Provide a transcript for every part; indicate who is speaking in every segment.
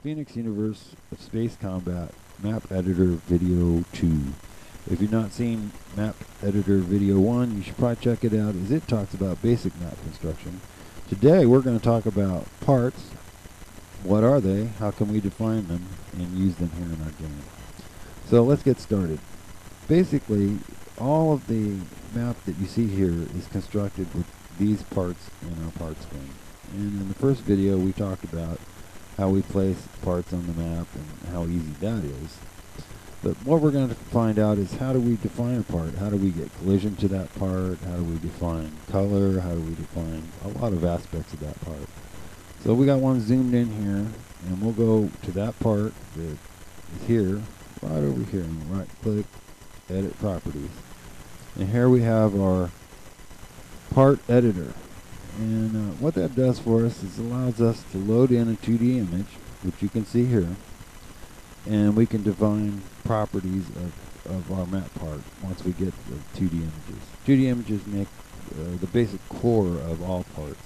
Speaker 1: Phoenix Universe of Space Combat Map Editor Video 2. If you've not seen Map Editor Video 1, you should probably check it out, as it talks about basic map construction. Today we're going to talk about parts. What are they? How can we define them and use them here in our game? So let's get started. Basically, all of the map that you see here is constructed with these parts in our parts bin. And in the first video we talked about how we place parts on the map and how easy that is. But what we're going to find out is, how do we define a part? How do we get collision to that part? How do we define color? How do we define a lot of aspects of that part? So we got one zoomed in here, and we'll go to that part that is here, right over here, and right click, edit properties. And here we have our part editor. And what that does for us is allows us to load in a 2D image, which you can see here, and we can define properties of our map part once we get the 2D images. 2D images make the basic core of all parts.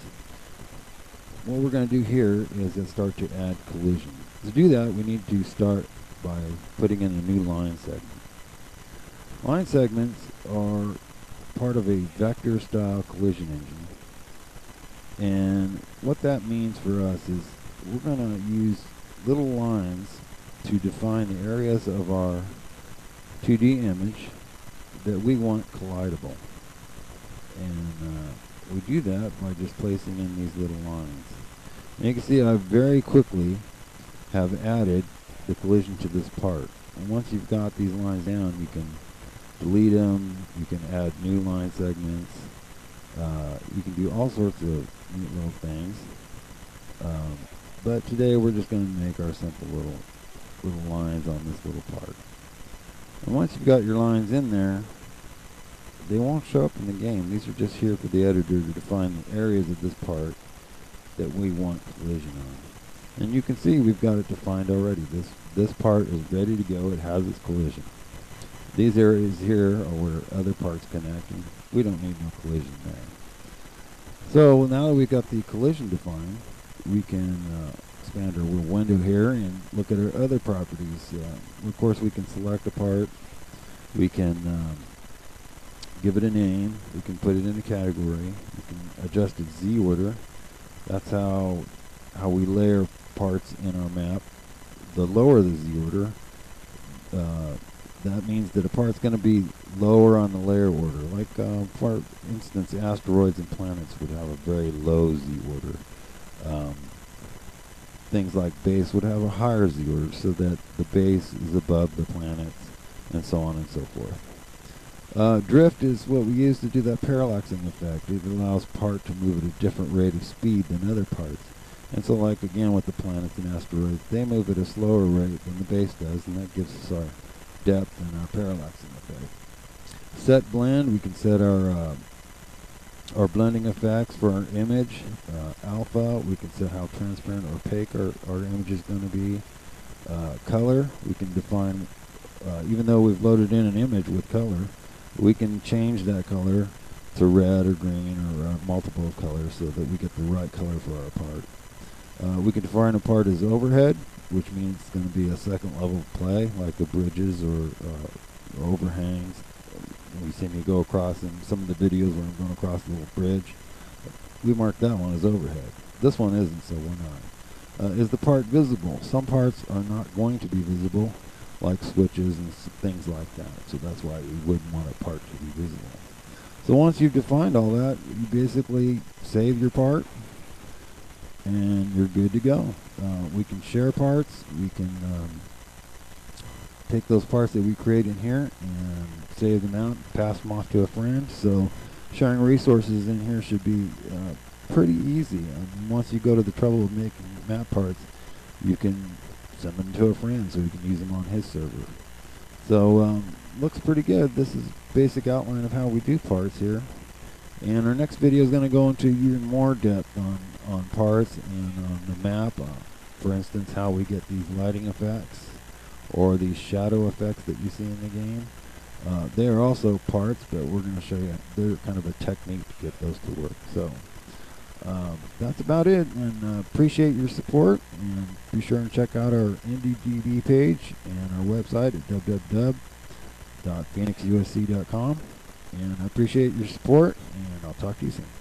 Speaker 1: What we're going to do here is start to add collision. To do that, we need to start by putting in a new line segment. Line segments are part of a vector style collision engine. And what that means for us is we're going to use little lines to define the areas of our 2D image that we want collidable. And we do that by just placing in these little lines. And you can see I very quickly have added the collision to this part. And once you've got these lines down, you can delete them, you can add new line segments, you can do all sorts of neat little things. But today we're just going to make our simple little lines on this little part. And once you've got your lines in there, they won't show up in the game. These are just here for the editor to define the areas of this part that we want collision on. And you can see we've got it defined already. This part is ready to go. It has its collision. These areas here are where other parts connect, and we don't need no collision there. So now that we've got the collision defined, we can expand our little window here and look at our other properties. Of course, we can select a part. We can give it a name. We can put it in a category. We can adjust its Z order. That's how we layer parts in our map. The lower the Z order, that means that a part's going to be lower on the layer order. Like, for instance, asteroids and planets would have a very low Z order. Things like base would have a higher Z order, so that the base is above the planets, and so on and so forth. Drift is what we use to do that parallaxing effect. It allows part to move at a different rate of speed than other parts. And so, like again with the planets and asteroids, they move at a slower rate than the base does, and that gives us our depth and our parallaxing effect. Set blend, we can set our blending effects for our image. Alpha, we can set how transparent or opaque our image is going to be. Color, we can define, even though we've loaded in an image with color, we can change that color to red or green or multiple of colors so that we get the right color for our part. We can define a part as overhead, which means it's going to be a second level of play, like the bridges or overhangs. We see me go across in some of the videos where I'm going across a little bridge. We mark that one as overhead. This one isn't, so we're not. Is the part visible? Some parts are not going to be visible, like switches and things like that. So that's why we wouldn't want a part to be visible. So once you've defined all that, you basically save your part, and you're good to go. We can share parts. We can take those parts that we create in here and save them out, pass them off to a friend. So sharing resources in here should be pretty easy. Once you go to the trouble of making map parts, you can send them to a friend so he can use them on his server. So looks pretty good. This is basic outline of how we do parts here. And our next video is going to go into even more depth on parts and on the map. For instance, how we get these lighting effects or these shadow effects that you see in the game. They are also parts, but we're going to show you they're kind of a technique to get those to work. So that's about it. And appreciate your support. And be sure and check out our NDGB page and our website at www.phoenix-USC.com. And I appreciate your support, and I'll talk to you soon.